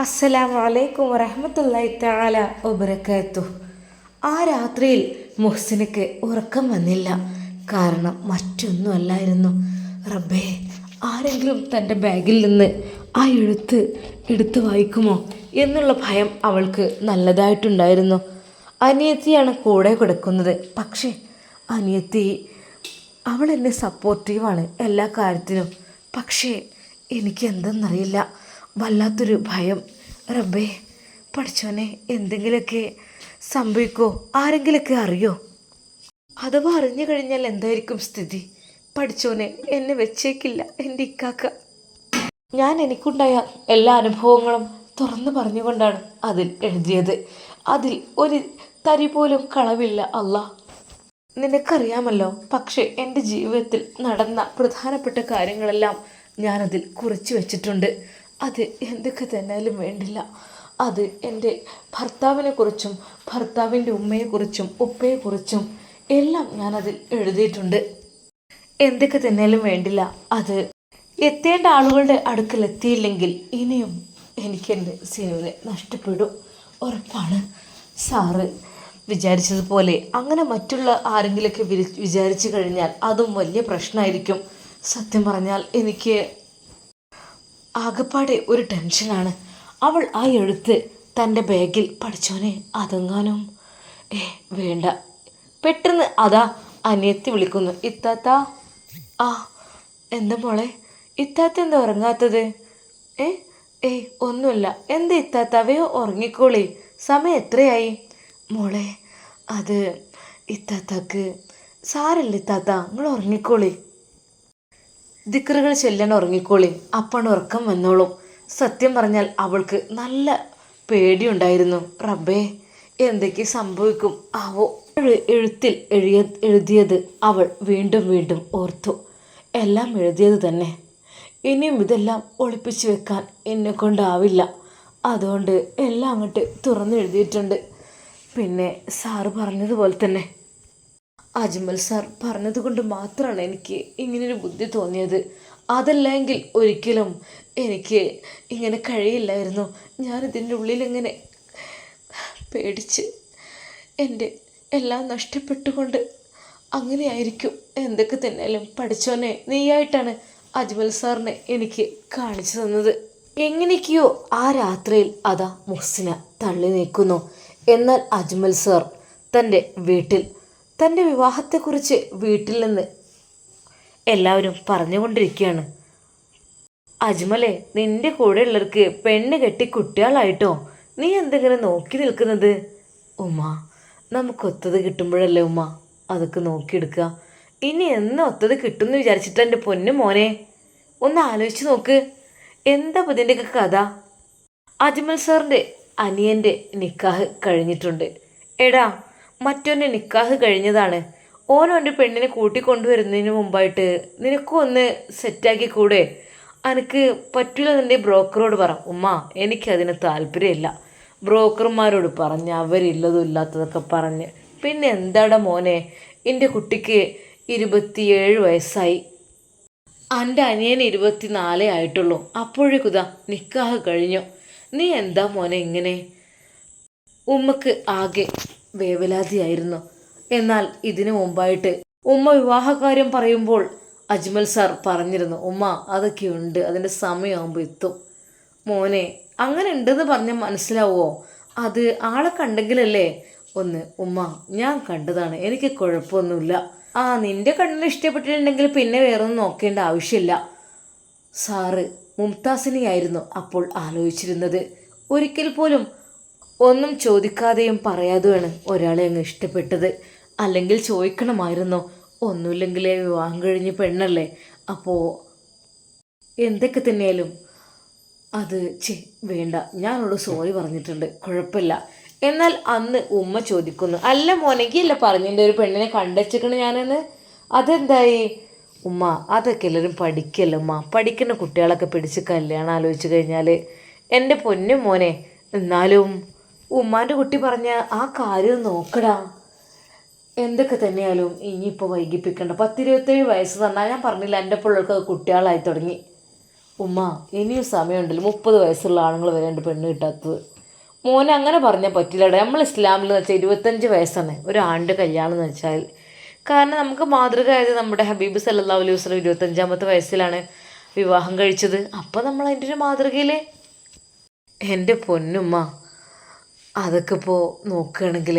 അസ്സലാമു അലൈക്കും വറഹ്മത്തുള്ളാഹി തആല വബറകാതുഹു. ആ രാത്രിയിൽ മുഹ്സിനക്ക് ഉറക്കം വന്നില്ല. കാരണം മറ്റൊന്നും അല്ലായിരുന്നു. റബ്ബേ, ആരെങ്കിലും തൻ്റെ ബാഗിൽ നിന്ന് ആ എഴുത്ത് എടുത്തു വായിക്കുമോ എന്നുള്ള ഭയം അവൾക്ക് നല്ലതായിട്ടുണ്ടായിരുന്നു. അനിയത്തിയാണ് കൂടെ കിടക്കുന്നത്. പക്ഷേ അനിയത്തി അവൾ എന്നെ സപ്പോർട്ടീവാണ് എല്ലാ കാര്യത്തിനും. പക്ഷേ എനിക്ക് എന്തെന്നറിയില്ല, വല്ലാത്തൊരു ഭയം. റബ്ബേ പഠിച്ചോനെ, എന്തെങ്കിലുമൊക്കെ സംഭവിക്കോ, ആരെങ്കിലുമൊക്കെ അറിയോ? അഥവാ അറിഞ്ഞു കഴിഞ്ഞാൽ എന്തായിരിക്കും സ്ഥിതി? പഠിച്ചോനെ, എന്നെ വെച്ചേക്കില്ല എൻ്റെ ഇക്കാക്ക. ഞാൻ എനിക്കുണ്ടായ എല്ലാ അനുഭവങ്ങളും തുറന്നു പറഞ്ഞുകൊണ്ടാണ് അതിൽ എഴുതിയത്. അതിൽ ഒരു തരി പോലും കളവില്ല അല്ലാ. നിനക്കറിയാമല്ലോ. പക്ഷേ എൻ്റെ ജീവിതത്തിൽ നടന്ന പ്രധാനപ്പെട്ട കാര്യങ്ങളെല്ലാം ഞാനതിൽ കുറിച്ചു വച്ചിട്ടുണ്ട്. അത് എന്തൊക്കെ തന്നാലും വേണ്ടില്ല, അത് എൻ്റെ ഭർത്താവിനെക്കുറിച്ചും ഭർത്താവിൻ്റെ ഉമ്മയെക്കുറിച്ചും ഉപ്പയെക്കുറിച്ചും എല്ലാം ഞാനതിൽ എഴുതിയിട്ടുണ്ട്. എന്തൊക്കെ തന്നാലും വേണ്ടില്ല, അത് എത്തേണ്ട ആളുകളുടെ അടുക്കൽ എത്തിയില്ലെങ്കിൽ ഇനിയും എനിക്കെൻ്റെ സിനുവിനെ നഷ്ടപ്പെടും, ഉറപ്പാണ്. സാറ് വിചാരിച്ചതുപോലെ അങ്ങനെ മറ്റുള്ള ആരെങ്കിലുമൊക്കെ വിചാരിച്ചു കഴിഞ്ഞാൽ അതും വലിയ പ്രശ്നമായിരിക്കും. സത്യം പറഞ്ഞാൽ എനിക്ക് ആകപ്പാടെ ഒരു ടെൻഷനാണ്. അവൾ ആ എഴുത്ത് തൻ്റെ ബാഗിൽ, പഠിച്ചോനെ അതെങ്ങാനും വേണ്ട. പെട്ടെന്ന് അതാ അനിയത്തി വിളിക്കുന്നു. ഇത്താത്ത. ആ എന്താ മോളെ? ഇത്താത്ത എന്താ ഉറങ്ങാത്തത്? ഒന്നുമില്ല. എന്താ ഇത്താത്ത, അവയോ ഉറങ്ങിക്കോളി, സമയം എത്രയായി? മോളെ അത് ഇത്താത്താക്ക് സാരല്ല ഇത്താത്ത, നിങ്ങൾ ഉറങ്ങിക്കോളി, ദിക്റുകൾ ചെല്ലാൻ ഉറങ്ങിക്കോളി, അപ്പാണ് ഉറക്കം വന്നോളും. സത്യം പറഞ്ഞാൽ അവൾക്ക് നല്ല പേടിയുണ്ടായിരുന്നു. റബ്ബേ, എന്തൊക്കെ സംഭവിക്കും ആവോ? എഴുത്തിൽ എഴുതിയത് അവൾ വീണ്ടും വീണ്ടും ഓർത്തു. എല്ലാം എഴുതിയത് തന്നെ. ഇനിയും ഇതെല്ലാം ഒളിപ്പിച്ചു വെക്കാൻ എന്നെ കൊണ്ടാവില്ല. അതുകൊണ്ട് എല്ലാം അങ്ങോട്ട് തുറന്നു എഴുതിയിട്ടുണ്ട്. പിന്നെ സാറ് പറഞ്ഞതുപോലെ തന്നെ, അജ്മൽ സാർ പറഞ്ഞതുകൊണ്ട് മാത്രമാണ് എനിക്ക് ഇങ്ങനൊരു ബുദ്ധി തോന്നിയത്. അതല്ലെങ്കിൽ ഒരിക്കലും എനിക്ക് ഇങ്ങനെ കഴിയില്ലായിരുന്നു. ഞാനിതിൻ്റെ ഉള്ളിലിങ്ങനെ പേടിച്ച് എൻ്റെ എല്ലാം നഷ്ടപ്പെട്ടുകൊണ്ട് അങ്ങനെയായിരിക്കും. എന്തൊക്കെ തന്നെയാലും പഠിച്ചോനെ, നീയായിട്ടാണ് അജ്മൽ സാറിനെ എനിക്ക് കാണിച്ചു തന്നത്. എങ്ങനെയൊക്കെയോ ആ രാത്രിയിൽ അതാ മുഹ്സിന തള്ളി നീക്കുന്നു. എന്നാൽ അജ്മൽ സാർ തൻ്റെ വീട്ടിൽ തൻ്റെ വിവാഹത്തെക്കുറിച്ച് വീട്ടിൽ നിന്ന് എല്ലാവരും പറഞ്ഞുകൊണ്ടിരിക്കുകയാണ്. അജ്മലെ, നിൻ്റെ കൂടെയുള്ളവർക്ക് പെണ്ണ് കെട്ടി കുട്ടികളായിട്ടോ, നീ എന്തെങ്കിലും നോക്കി നിൽക്കുന്നത്? ഉമ്മ, നമുക്കൊത്തത് കിട്ടുമ്പോഴല്ലേ ഉമ്മ അതൊക്കെ നോക്കിയെടുക്കുക. ഇനി എന്ന് ഒത്തത് കിട്ടുമെന്ന് വിചാരിച്ചിട്ട് എൻ്റെ പൊന്നു മോനെ ഒന്ന് ആലോചിച്ച് നോക്ക്. എന്താ ഇതിൻ്റെയൊക്കെ കഥ? അജ്മൽ സാറിൻ്റെ അനിയൻ്റെ നിക്കാഹ് കഴിഞ്ഞിട്ടുണ്ട്. എടാ, മറ്റൊൻ്റെ നിക്കാഹ് കഴിഞ്ഞതാണ്. ഓനോൻ്റെ പെണ്ണിനെ കൂട്ടിക്കൊണ്ടുവരുന്നതിന് മുമ്പായിട്ട് നിനക്കും ഒന്ന് സെറ്റാക്കി കൂടെ? എനിക്ക് പറ്റില്ലെന്നെ ബ്രോക്കറോട് പറ. ഉമ്മ, എനിക്കതിന് താല്പര്യമില്ല. ബ്രോക്കർമാരോട് പറഞ്ഞ് അവരില്ലതും ഇല്ലാത്തതൊക്കെ പറഞ്ഞ് പിന്നെ എന്താടാ മോനെ, എൻ്റെ കുട്ടിക്ക് 27 വയസ്സായി, എൻ്റെ അനിയന് 24 ആയിട്ടുള്ളൂ. അപ്പോഴേക്കുതാ നിക്കാഹ് കഴിഞ്ഞു. നീ എന്താ മോനെ ഇങ്ങനെ? ഉമ്മക്ക് ആകെ വേവലാതിയായിരുന്നു. എന്നാൽ ഇതിനു മുമ്പായിട്ട് ഉമ്മ വിവാഹകാര്യം പറയുമ്പോൾ അജ്മൽ സാർ പറഞ്ഞിരുന്നു, ഉമ്മ അതൊക്കെയുണ്ട്, അതിൻ്റെ സമയമാകുമ്പോൾ എത്തും. മോനെ, അങ്ങനെ ഉണ്ടെന്ന് പറഞ്ഞാൽ മനസ്സിലാവുമോ? അത് ആളെ കണ്ടെങ്കിലല്ലേ ഒന്ന്. ഉമ്മ, ഞാൻ കണ്ടതാണ്, എനിക്ക് കുഴപ്പമൊന്നുമില്ല. നിൻ്റെ കണ്ണിന് ഇഷ്ടപ്പെട്ടിട്ടുണ്ടെങ്കിൽ പിന്നെ വേറൊന്നും നോക്കേണ്ട ആവശ്യമില്ല. സാറ് മുംതാസിനെയായിരുന്നു അപ്പോൾ ആലോചിച്ചിരുന്നത്. ഒരിക്കൽ പോലും ഒന്നും ചോദിക്കാതെയും പറയാതെയാണ് ഒരാളെ അങ്ങ് ഇഷ്ടപ്പെട്ടത്. അല്ലെങ്കിൽ ചോദിക്കണമായിരുന്നു. ഒന്നുമില്ലെങ്കിൽ വിവാഹം കഴിഞ്ഞ് പെണ്ണല്ലേ, അപ്പോൾ എന്തൊക്കെ തന്നെയാലും അത് വേണ്ട. ഞാനോട് സോറി പറഞ്ഞിട്ടുണ്ട്, കുഴപ്പമില്ല. എന്നാൽ അന്ന് ഉമ്മ ചോദിക്കുന്നു, അല്ല മോനെങ്കില്ല പറഞ്ഞിൻ്റെ ഒരു പെണ്ണിനെ കണ്ടുവച്ചിക്കണ് ഞാനെന്ന്, അതെന്തായി? ഉമ്മ, അതൊക്കെ എല്ലാവരും പഠിക്കല്ലോ ഉമ്മ, പഠിക്കുന്ന കുട്ടികളൊക്കെ പിടിച്ച് കല്യാണം ആലോചിച്ച് കഴിഞ്ഞാൽ എൻ്റെ പൊന്നും മോനെ. എന്നാലും ഉമ്മാൻ്റെ കുട്ടി പറഞ്ഞ ആ കാര്യം നോക്കടാ. എന്തൊക്കെ തന്നെയാലും ഇനിയിപ്പോൾ വൈകിപ്പിക്കണ്ട. 10-27 വയസ്സ് തന്നാൽ ഞാൻ പറഞ്ഞില്ല, എൻ്റെ പിള്ളേർക്ക് അത് കുട്ടികളായി തുടങ്ങി. ഉമ്മ ഇനിയും സമയമുണ്ടല്ലോ, 30 വയസ്സുള്ള ആണുങ്ങൾ വരെ ഉണ്ട് പെണ്ണ് കിട്ടാത്തത്. മോനെ അങ്ങനെ പറഞ്ഞാൽ പറ്റില്ലടാ. നമ്മൾ ഇസ്ലാമിൽ എന്ന് വെച്ചാൽ 25 വയസ്സാണ് ഒരു ആണ്ട് കല്യാണം എന്ന് വെച്ചാൽ. കാരണം നമുക്ക് മാതൃകയായത് നമ്മുടെ ഹബീബ് സല്ലല്ലാഹു അലൈഹി വസല്ലം 25-ാമത്തെ വയസ്സിലാണ് വിവാഹം കഴിച്ചത്. അപ്പോൾ നമ്മൾ അതിൻ്റെ ഒരു മാതൃകയിൽ. എൻ്റെ പൊന്നുമ്മ അതൊക്കെ ഇപ്പോൾ നോക്കുകയാണെങ്കിൽ,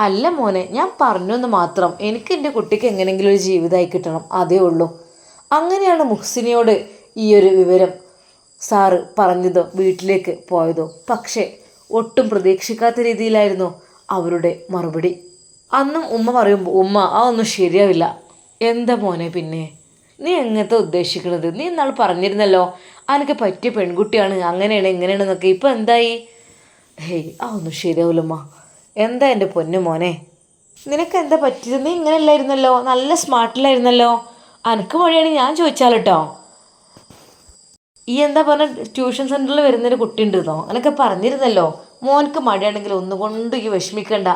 അല്ല മോനെ ഞാൻ പറഞ്ഞൊന്ന് മാത്രം, എനിക്ക് എൻ്റെ കുട്ടിക്ക് എങ്ങനെയെങ്കിലും ഒരു ജീവിതമായി കിട്ടണം, അതേ ഉള്ളൂ. അങ്ങനെയാണ് മുഹ്സിനയോട് ഈ ഒരു വിവരം സാറ് പറഞ്ഞതോ വീട്ടിലേക്ക് പോയതോ. പക്ഷേ ഒട്ടും പ്രതീക്ഷിക്കാത്ത രീതിയിലായിരുന്നു അവരുടെ മറുപടി. അന്നും ഉമ്മ പറയുമ്പോൾ ഉമ്മ ഒന്നും ശരിയാവില്ല. എന്താ മോനെ പിന്നെ നീ എങ്ങനത്തെ ഉദ്ദേശിക്കുന്നത്? നീ ഇന്നാൾ പറഞ്ഞിരുന്നല്ലോ എനിക്ക് പറ്റിയ പെൺകുട്ടിയാണ്, അങ്ങനെയാണ് ഇങ്ങനെയാണെന്നൊക്കെ. ഇപ്പം എന്തായി? ഹേയ് ഒന്നും ശരിയാവില്ലമ്മ. എന്താ എൻ്റെ പൊന്നു മോനെ നിനക്ക് എന്താ പറ്റിയത്? നീ ഇങ്ങനെ അല്ലായിരുന്നല്ലോ, നല്ല സ്മാർട്ടിലായിരുന്നല്ലോ. എനിക്ക് വഴിയാണ് ഞാൻ ചോദിച്ചാൽ കേട്ടോ. ഈ എന്താ പറഞ്ഞ ട്യൂഷൻ സെൻറ്ററിൽ വരുന്നൊരു കുട്ടി ഉണ്ടെന്നോ അങ്ങനെയൊക്കെ പറഞ്ഞിരുന്നല്ലോ. മോനക്ക് മഴയാണെങ്കിൽ ഒന്നുകൊണ്ട് ഈ വിഷമിക്കണ്ട,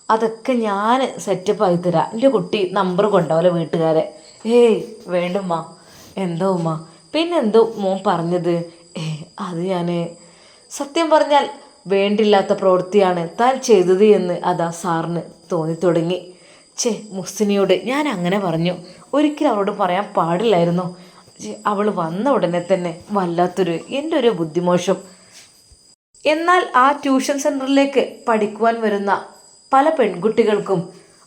അതൊക്കെ ഞാൻ സെറ്റപ്പ് ആക്കി തരാം. എൻ്റെ കുട്ടി നമ്പർ കൊണ്ടാവല്ലോ വീട്ടുകാരെ. ഏയ് വേണ്ടുമ്മ. എന്തോ ഉമ്മ പിന്നെന്തോ മോൻ പറഞ്ഞത്? അത് ഞാൻ സത്യം പറഞ്ഞാൽ വേണ്ടില്ലാത്ത പ്രവൃത്തിയാണ് താൻ ചെയ്തത് എന്ന് അതാ സാറിന് തോന്നിത്തുടങ്ങി. മുഹ്സിനയോട് ഞാൻ അങ്ങനെ പറഞ്ഞു, ഒരിക്കലും അവളോട് പറയാൻ പാടില്ലായിരുന്നു. അവൾ വന്ന ഉടനെ തന്നെ വല്ലാത്തൊരു എൻ്റെ ഒരു ബുദ്ധിമോശം. എന്നാൽ ആ ട്യൂഷൻ സെൻറ്ററിലേക്ക് പഠിക്കുവാൻ വരുന്ന പല പെൺകുട്ടികൾക്കും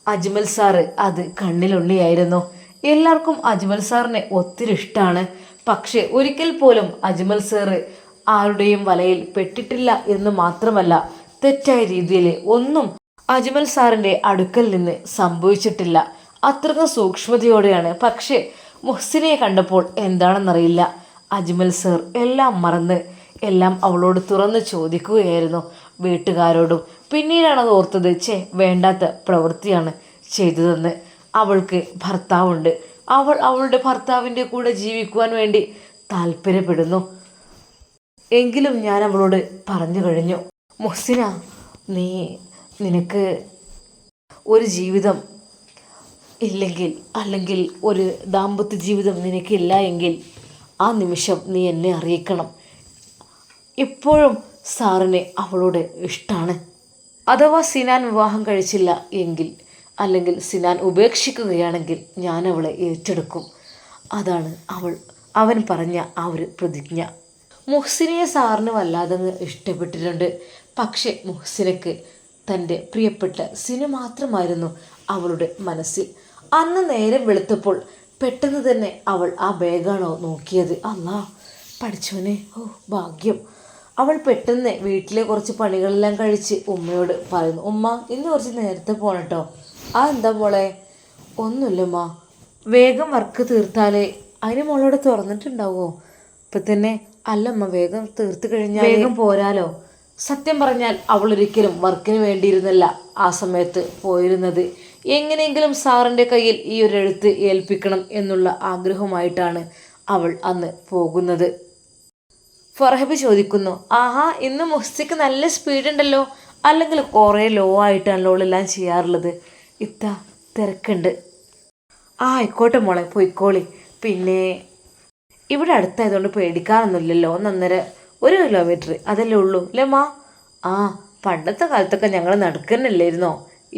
അജ്മൽ സാറ് അത് കണ്ണിലുണ്ണിയായിരുന്നു. എല്ലാവർക്കും അജ്മൽ സാറിനെ ഒത്തിരി ഇഷ്ടമാണ്. പക്ഷേ ഒരിക്കൽ പോലും അജ്മൽ സാറ് ആരുടെയും വലയിൽ പെട്ടിട്ടില്ല എന്ന് മാത്രമല്ല, തെറ്റായ രീതിയിൽ ഒന്നും അജ്മൽ സാറിൻ്റെ അടുക്കൽ നിന്ന് സംഭവിച്ചിട്ടില്ല. അത്രയ്ക്കും സൂക്ഷ്മതയോടെയാണ്. പക്ഷേ മുഹ്സിനയെ കണ്ടപ്പോൾ എന്താണെന്നറിയില്ല, അജ്മൽ സാർ എല്ലാം മറന്ന് എല്ലാം അവളോട് തുറന്ന് ചോദിക്കുകയായിരുന്നു, വീട്ടുകാരോടും. പിന്നീടാണ് അത് ഓർത്തത്, വേണ്ടാത്ത പ്രവൃത്തിയാണ് ചെയ്തതെന്ന്. അവൾക്ക് ഭർത്താവുണ്ട്, അവൾ അവളുടെ ഭർത്താവിൻ്റെ കൂടെ ജീവിക്കുവാൻ വേണ്ടി താല്പര്യപ്പെടുന്നു. എങ്കിലും ഞാൻ അവളോട് പറഞ്ഞു കഴിഞ്ഞു, മുഹ്സിന നിനക്ക് ഒരു ജീവിതം ഇല്ലെങ്കിൽ, അല്ലെങ്കിൽ ഒരു ദാമ്പത്യ ജീവിതം നിനക്കില്ല എങ്കിൽ ആ നിമിഷം നീ എന്നെ അറിയിക്കണം. ഇപ്പോഴും സാറിന് അവളോട് ഇഷ്ടമാണ്. അഥവാ സിനാൻ വിവാഹം കഴിച്ചില്ല എങ്കിൽ, അല്ലെങ്കിൽ സിനാൻ ഉപേക്ഷിക്കുകയാണെങ്കിൽ ഞാൻ അവളെ ഏറ്റെടുക്കും. അതാണ് അവൻ പറഞ്ഞ ആ ഒരു പ്രതിജ്ഞ. മുഹ്സിനയെ സാറിന് വല്ലാതെ ഇഷ്ടപ്പെട്ടിട്ടുണ്ട്. പക്ഷേ മുഹ്സിനയ്ക്ക് തൻ്റെ പ്രിയപ്പെട്ട സിനു മാത്രമായിരുന്നു അവളുടെ മനസ്സിൽ. അന്ന് നേരം വെളുത്തപ്പോൾ പെട്ടെന്ന് തന്നെ അവൾ ആ ബാഗാണോ നോക്കിയത്. അല്ലാ പഠിച്ചോനെ, ഭാഗ്യം. അവൾ പെട്ടെന്ന് വീട്ടിലെ കുറച്ച് പണികളെല്ലാം കഴിച്ച് ഉമ്മയോട് പറയുന്നു, ഉമ്മ ഇന്ന് കുറച്ച് നേരത്തെ പോകണം. എന്താ മോളെ? ഒന്നുമില്ലമ്മ, വേഗം വർക്ക് തീർത്താലേ. അതിന് മോളോട് തുറന്നിട്ടുണ്ടാവുമോ ഇപ്പം തന്നെ? അല്ലമ്മ, വേഗം തീർത്ത് കഴിഞ്ഞാൽ വേഗം പോരാലോ. സത്യം പറഞ്ഞാൽ അവൾ ഒരിക്കലും വർക്കിന് വേണ്ടിയിരുന്നല്ല ആ സമയത്ത് പോയിരുന്നത്. എങ്ങനെയെങ്കിലും സാറിൻ്റെ കയ്യിൽ ഈ ഒരു എഴുത്ത് ഏൽപ്പിക്കണം എന്നുള്ള ആഗ്രഹമായിട്ടാണ് അവൾ അന്ന് പോകുന്നത്. ഫർഹബ് ചോദിക്കുന്നു, ആഹാ ഇന്ന് മുഹ്സിക്ക് നല്ല സ്പീഡുണ്ടല്ലോ, അല്ലെങ്കിൽ കുറേ ലോ ആയിട്ടാണല്ലോ എല്ലാം ചെയ്യാറുള്ളത്. തിരക്കുണ്ട്. ആയിക്കോട്ടെ മോളെ, പോയിക്കോളി. പിന്നെ ഇവിടെ അടുത്തായതുകൊണ്ട് പേടിക്കാനൊന്നുമില്ലല്ലോ. 1.5 കിലോമീറ്റർ അതല്ലേ ഉള്ളൂ അല്ലേ മാ? പണ്ടത്തെ കാലത്തൊക്കെ ഞങ്ങൾ നടക്കുന്നല്ലായിരുന്നോ,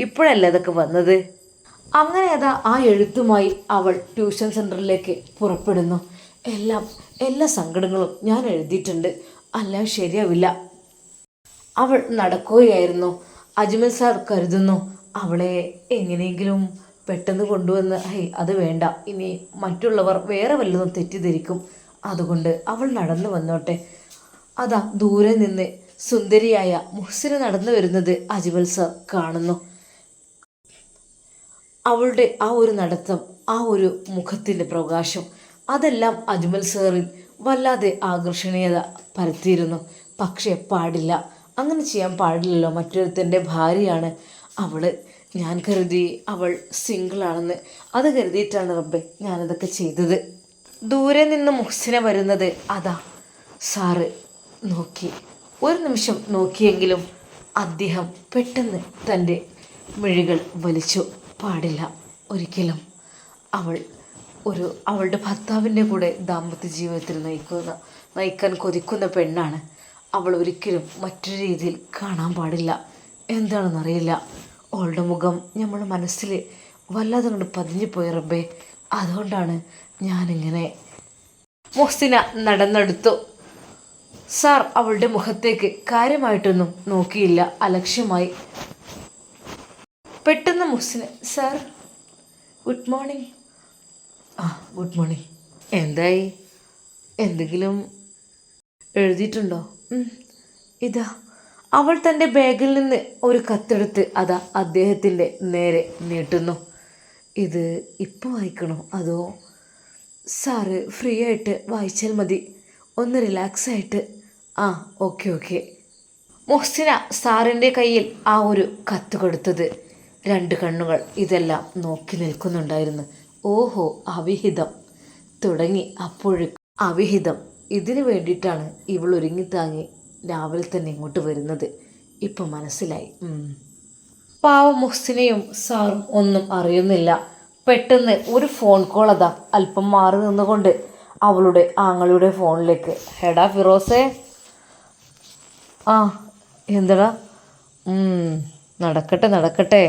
ഇപ്പോഴല്ലേ അതൊക്കെ വന്നത്. അങ്ങനെ അതാ ആ എഴുത്തുമായി അവൾ ട്യൂഷൻ സെൻറ്ററിലേക്ക് പുറപ്പെടുന്നു. എല്ലാ സങ്കടങ്ങളും ഞാൻ എഴുതിയിട്ടുണ്ട്, അല്ല ശരിയാവില്ല. അവൾ നടക്കുകയായിരുന്നു. അജ്മൽ സാർ കരുതുന്നു അവളെ എങ്ങനെയെങ്കിലും പെട്ടെന്ന് കൊണ്ടുവന്ന്, അത് വേണ്ട, ഇനി മറ്റുള്ളവർ വേറെ വല്ലതും തെറ്റിദ്ധരിക്കും, അതുകൊണ്ട് അവൾ നടന്നു വന്നോട്ടെ. അതാ ദൂരെ നിന്ന് സുന്ദരിയായ മുഹ്സിന നടന്നു വരുന്നത് അജ്മൽ സാർ കാണുന്നു. അവളുടെ ആ ഒരു നടത്തം, ആ ഒരു മുഖത്തിൻ്റെ പ്രകാശം, അതെല്ലാം അജ്മൽ സാറിൽ വല്ലാതെ ആകർഷണീയത പരത്തിയിരുന്നു. പക്ഷേ പാടില്ല, അങ്ങനെ ചെയ്യാൻ പാടില്ലല്ലോ, മറ്റൊരുത്തൻ്റെ ഭാര്യയാണ് അവൾ. ഞാൻ കരുതി അവൾ സിംഗിളാണെന്ന്, അത് കരുതിയിട്ടാണ് റബ്ബേ ഞാനതൊക്കെ ചെയ്തത്. ദൂരെ നിന്ന് മുഹ്സിന വരുന്നത് അതാ സാറ് നോക്കി. ഒരു നിമിഷം നോക്കിയെങ്കിലും അദ്ദേഹം പെട്ടെന്ന് തൻ്റെ മിഴികൾ വലിച്ചു. പാടില്ല ഒരിക്കലും. അവൾ അവളുടെ ഭർത്താവിൻ്റെ കൂടെ ദാമ്പത്യ ജീവിതത്തിൽ നയിക്കാൻ കൊതിക്കുന്ന പെണ്ണാണ്. അവൾ ഒരിക്കലും മറ്റൊരു രീതിയിൽ കാണാൻ പാടില്ല. എന്താണെന്നറിയില്ല, അവളുടെ മുഖം നമ്മുടെ മനസ്സിൽ വല്ലാതെ കൊണ്ട് പതിഞ്ഞു പോയി റബ്ബേ. അതുകൊണ്ടാണ് ഞാനിങ്ങനെ. മുഹ്സിന നടന്നെടുത്തു. സാർ അവളുടെ മുഖത്തേക്ക് കാര്യമായിട്ടൊന്നും നോക്കിയില്ല, അലക്ഷ്യമായി. പെട്ടെന്ന് Muhsina, sir good morning. Good morning. എന്തായി? എന്തെങ്കിലും എഴുതിയിട്ടുണ്ടോ? ഇതാ. അവൾ തൻ്റെ ബാഗിൽ നിന്ന് ഒരു കത്തെടുത്ത് അതാ അദ്ദേഹത്തിൻ്റെ നേരെ നീട്ടുന്നു. ഇത് ഇപ്പോൾ വായിക്കണോ അതോ സാറ് ഫ്രീ ആയിട്ട് വായിച്ചാൽ മതി, ഒന്ന് റിലാക്സ് ആയിട്ട്? ഓക്കെ. മുഹ്സിന സാറിൻ്റെ കയ്യിൽ ആ ഒരു കത്ത് കൊടുത്തത്. രണ്ട് കണ്ണുകൾ ഇതെല്ലാം നോക്കി നിൽക്കുന്നുണ്ടായിരുന്നു. ഓഹോ, അവിഹിതം തുടങ്ങി. അപ്പോഴേക്കും അവിഹിതം. ഇതിനു വേണ്ടിയിട്ടാണ് ഇവൾ ഒരുങ്ങിത്താങ്ങി രാവിലെ തന്നെ ഇങ്ങോട്ട് വരുന്നത്. ഇപ്പം മനസ്സിലായി. പാവം മുഹ്സിനയും സാറും ഒന്നും അറിയുന്നില്ല. പെട്ടെന്ന് ഒരു ഫോൺ കോൾ അതാ അല്പം മാറി നിന്നുകൊണ്ട് അവളുടെ ആങ്ങളുടെ ഫോണിലേക്ക്. ഹെടാ ഫിറോസേ. എന്തടാ? നടക്കട്ടെ.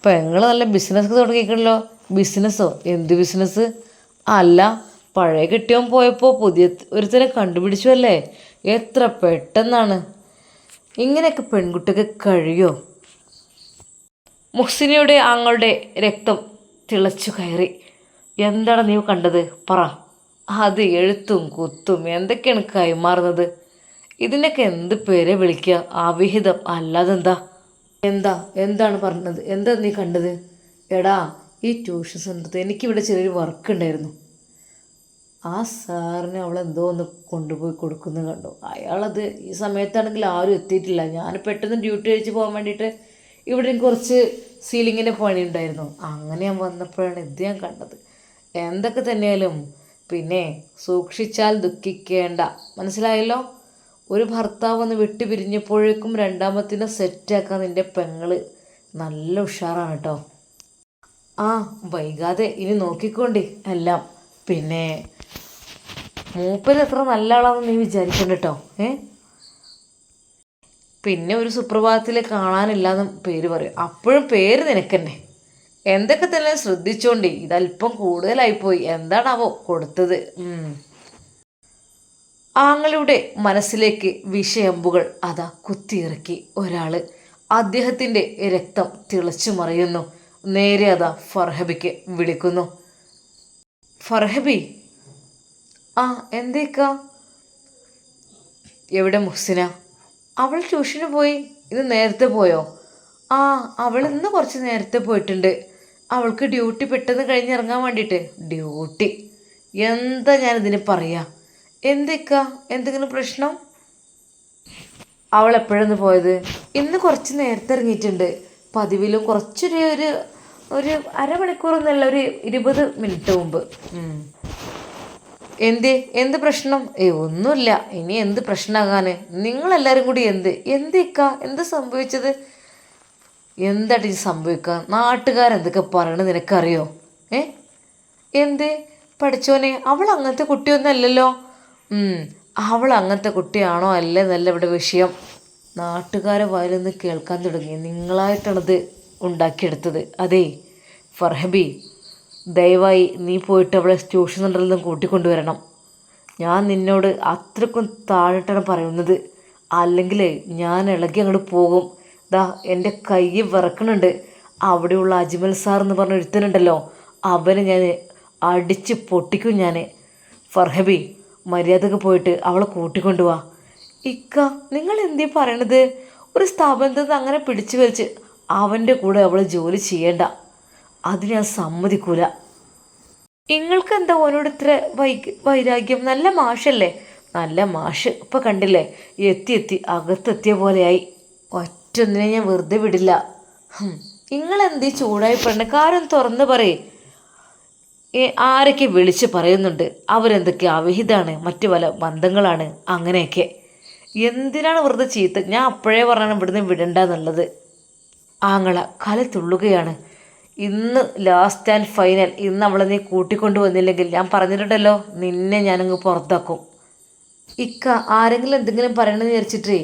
പെങ്ങൾ നല്ല ബിസിനസ് തുടങ്ങിക്കണല്ലോ. ബിസിനസ്സോ? എന്ത് ബിസിനസ്? അല്ല, പഴയ കെട്ടിയവൻ പോയപ്പോൾ പുതിയ ഒരുത്തനെ കണ്ടുപിടിച്ചു അല്ലേ? എത്ര പെട്ടെന്നാണ്! ഇങ്ങനെയൊക്കെ പെൺകുട്ടിക്ക് കഴിയോ? മുഹ്സിനയുടെ ആങ്ങളുടെ രക്തം തിളച്ചു കയറി. എന്താണ് നീ കണ്ടത്? പറ. അത് എഴുത്തും കുത്തും എന്തൊക്കെയാണ് കൈമാറുന്നത്? ഇതിനൊക്കെ എന്ത് പേരെ വിളിക്കുക? അവിഹിതം അല്ലാതെന്താ? എന്താണ് പറഞ്ഞത്? എന്താ നീ കണ്ടത്? എടാ, ഈ ട്യൂഷൻ സെൻ്ററിൽ എനിക്കിവിടെ ചെറിയൊരു വർക്ക് ഉണ്ടായിരുന്നു. ആ സാറിന് അവളെന്തോ ഒന്ന് കൊണ്ടുപോയി കൊടുക്കുന്നത് കണ്ടു. അയാളത് ഈ സമയത്താണെങ്കിൽ ആരും എത്തിയിട്ടില്ല. ഞാൻ പെട്ടെന്ന് ഡ്യൂട്ടി കഴിച്ച് പോകാൻ വേണ്ടിയിട്ട് ഇവിടെ എനിക്ക് കുറച്ച് സീലിങ്ങിൻ്റെ പണി ഉണ്ടായിരുന്നു. അങ്ങനെ ഞാൻ വന്നപ്പോഴാണ് ഇത് ഞാൻ കണ്ടത്. എന്തൊക്കെ തന്നെയാലും പിന്നെ സൂക്ഷിച്ചാൽ ദുഃഖിക്കേണ്ട, മനസ്സിലായല്ലോ? ഒരു ഭർത്താവ് ഒന്ന് വിട്ടു പിരിഞ്ഞപ്പോഴേക്കും രണ്ടാമത്തിനെ സെറ്റാക്കാൻ നിൻ്റെ പെങ്ങള് നല്ല ഉഷാറാണ് കേട്ടോ. വൈകാതെ ഇനി നോക്കിക്കോണ്ടി എല്ലാം. പിന്നെ മൂപ്പര് എത്ര നല്ല ആളാണെന്ന് നീ വിചാരിക്കണ്ട കേട്ടോ. പിന്നെ ഒരു സുപ്രഭാതത്തിൽ കാണാനില്ലാന്നും പേര് പറയും. അപ്പോഴും പേര് നിനക്കെന്നെ. എന്തൊക്കെ തന്നെ ശ്രദ്ധിച്ചോണ്ടി. ഇതല്പം കൂടുതലായിപ്പോയി. എന്താണാവോ കൊടുത്തത്? ആങ്ങളുടെ മനസ്സിലേക്ക് വിഷയമ്പുകൾ അതാ കുത്തിയിറക്കി ഒരാൾ. അദ്ദേഹത്തിൻ്റെ രക്തം തിളച്ചു മറിയുന്നു. നേരെ അതാ ഫർഹബിക്ക് വിളിക്കുന്നു. ഫർഹബി. എന്തേക്കാ? എവിടെ മുഹ്സിന? അവൾ ട്യൂഷന് പോയി. ഇത് നേരത്തെ പോയോ? അവൾ ഇന്ന് കുറച്ച് നേരത്തെ പോയിട്ടുണ്ട്. അവൾക്ക് ഡ്യൂട്ടി പെട്ടെന്ന് കഴിഞ്ഞിറങ്ങാൻ വേണ്ടിയിട്ട്. ഡ്യൂട്ടി എന്താ ഞാനിതിന് പറയാ? എന്തേക്കാ? എന്തെങ്കിലും പ്രശ്നം? അവൾ എപ്പോഴാണ് പോയത്? ഇന്ന് കുറച്ച് നേരത്തെ ഇറങ്ങിയിട്ടുണ്ട്. പതിവിലും കുറച്ചൊരു ഒരു അരമണിക്കൂറൊന്നുമല്ല, ഒരു 20 മിനിറ്റ് മുമ്പ്. എന്ത് പ്രശ്നം? ഒന്നുമില്ല. ഇനി എന്ത് പ്രശ്നമാകാൻ? നിങ്ങളെല്ലാവരും കൂടി എന്തേക്കാ? എന്ത് സംഭവിച്ചത്? എന്തായിട്ട് ഇത് സംഭവിക്കുക? നാട്ടുകാരെന്തൊക്കെ പറയണത് നിനക്കറിയോ? പഠിച്ചോനെ, അവൾ അങ്ങനത്തെ കുട്ടിയൊന്നും അല്ലല്ലോ. അവൾ അങ്ങനത്തെ കുട്ടിയാണോ അല്ലെന്നല്ല ഇവിടെ വിഷയം. നാട്ടുകാരെ വായിലൊന്ന് കേൾക്കാൻ തുടങ്ങി. നിങ്ങളായിട്ടാണത് ഉണ്ടാക്കിയെടുത്തത്. അതേ ഫർഹബി, ദയവായി നീ പോയിട്ട് അവളെ ട്യൂഷൻ സെൻ്ററിൽ നിന്നും കൂട്ടിക്കൊണ്ടുവരണം. ഞാൻ നിന്നോട് അത്രയ്ക്കും താഴെട്ടാണ് പറയുന്നത്. അല്ലെങ്കിൽ ഞാൻ ഇളകി അങ്ങോട്ട് പോകും. എൻ്റെ കൈ വിറക്കണുണ്ട്. അവിടെയുള്ള അജ്മൽ സാർ എന്ന് പറഞ്ഞ ഒരുത്തനുണ്ടല്ലോ, അവനെ ഞാൻ അടിച്ച് പൊട്ടിക്കും ഞാൻ. ഫർഹബി, മര്യാദക്ക് പോയിട്ട് അവളെ കൂട്ടിക്കൊണ്ടുപോവാ. ഇക്ക, നിങ്ങൾ എന്തേ പറയണത്? ഒരു സ്ഥാപനത്തിൽ നിന്ന് അങ്ങനെ പിടിച്ചു വലിച്ച് അവൻ്റെ കൂടെ അവൾ ജോലി ചെയ്യേണ്ട. അത് ഞാൻ സമ്മതിക്കൂല. നിങ്ങൾക്ക് എന്താ ഓനോട് ഇത്ര വൈരാഗ്യം? നല്ല മാഷല്ലേ? നല്ല മാഷ്. ഇപ്പം കണ്ടില്ലേ, എത്തി അകത്തെത്തിയ പോലെയായി. ഒറ്റൊന്നിനെ ഞാൻ വെറുതെ വിടില്ല. നിങ്ങളെന്തീ ചൂടായി പെണ്ണ? കാര്യം തുറന്ന് പറയേ. ആരൊക്കെ വിളിച്ച് പറയുന്നുണ്ട് അവരെന്തൊക്കെ അവിഹിതമാണ്, മറ്റു പല ബന്ധങ്ങളാണ്, അങ്ങനെയൊക്കെ. എന്തിനാണ് വെറുതെ ചീത്ത? ഞാൻ അപ്പോഴേ പറഞ്ഞാണ് ഇവിടുന്ന് വിടണ്ടെന്നുള്ളത്. ആങ്ങള കല തുള്ളുകയാണ്. ഇന്ന് ലാസ്റ്റ് ആൻഡ് ഫൈനൽ. ഇന്ന് അവളെ നീ കൂട്ടിക്കൊണ്ടു വന്നില്ലെങ്കിൽ ഞാൻ പറഞ്ഞിട്ടുണ്ടല്ലോ, നിന്നെ ഞാനങ്ങ് പുറത്താക്കും. ഇക്ക ആരെങ്കിലും എന്തെങ്കിലും പറയണമെന്ന് വിചാരിച്ചിട്ടേ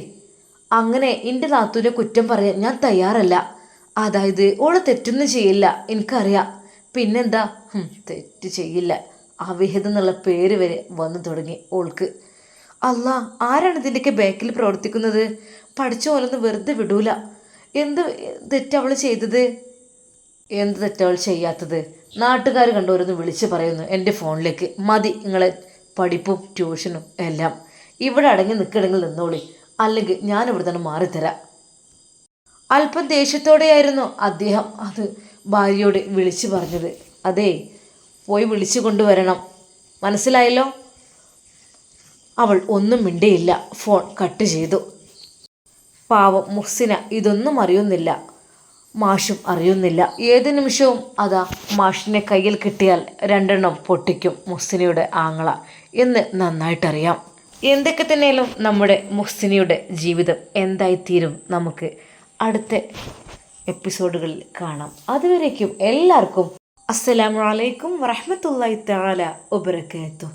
അങ്ങനെ എൻ്റെ നാത്തൂനെ കുറ്റം പറയാൻ ഞാൻ തയ്യാറല്ല. അതായത് ഓള് തെറ്റൊന്നും ചെയ്യില്ല, എനിക്കറിയാം. പിന്നെന്താ, തെറ്റ് ചെയ്യില്ല. അവിഹിതം എന്നുള്ള പേര് വരെ വന്നു തുടങ്ങി ഓൾക്ക്. അല്ല, ആരാണ് ഇതിൻ്റെയൊക്കെ ബാക്കിൽ പ്രവർത്തിക്കുന്നത്? പഠിച്ച പോലൊന്നും വെറുതെ വിടൂല. എന്ത് തെറ്റവൾ ചെയ്തത്? എന്ത് തെറ്റവൾ ചെയ്യാത്തത്? നാട്ടുകാർ കണ്ടോരൊന്ന് വിളിച്ച് പറയുന്നു എൻ്റെ ഫോണിലേക്ക്. മതി നിങ്ങളെ പഠിപ്പും ട്യൂഷനും എല്ലാം. ഇവിടെ അടങ്ങി നിൽക്കണമെങ്കിൽ നിന്നോളി, അല്ലെങ്കിൽ ഞാൻ ഇവിടെ തന്നെ മാറിത്തരാം. അല്പം ദേഷ്യത്തോടെയായിരുന്നു അദ്ദേഹം അത് ഭാര്യയോട് വിളിച്ചു പറഞ്ഞത്. അതേ, പോയി വിളിച്ചു കൊണ്ടുവരണം, മനസ്സിലായല്ലോ? അവൾ ഒന്നും മിണ്ടിയില്ല, ഫോൺ കട്ട് ചെയ്തു. പാവം മുഹ്സിന ഇതൊന്നും അറിയുന്നില്ല, മാഷും അറിയുന്നില്ല. ഏത് നിമിഷവും അതാ മാഷിനെ കയ്യിൽ കിട്ടിയാൽ രണ്ടെണ്ണം പൊട്ടിക്കും മുഹ്സിനയുടെ ആങ്ങള എന്ന് നന്നായിട്ടറിയാം. എന്തൊക്കെ തന്നെയാലും നമ്മുടെ മുഹ്സിനയുടെ ജീവിതം എന്തായിത്തീരും നമുക്ക് അടുത്ത എപ്പിസോഡുകളിൽ കാണാം. അതുവരേക്കും എല്ലാവർക്കും അസ്സലാമു അലൈക്കും വറഹ്മത്തുള്ളാഹി തആല വബറകാതുഹു.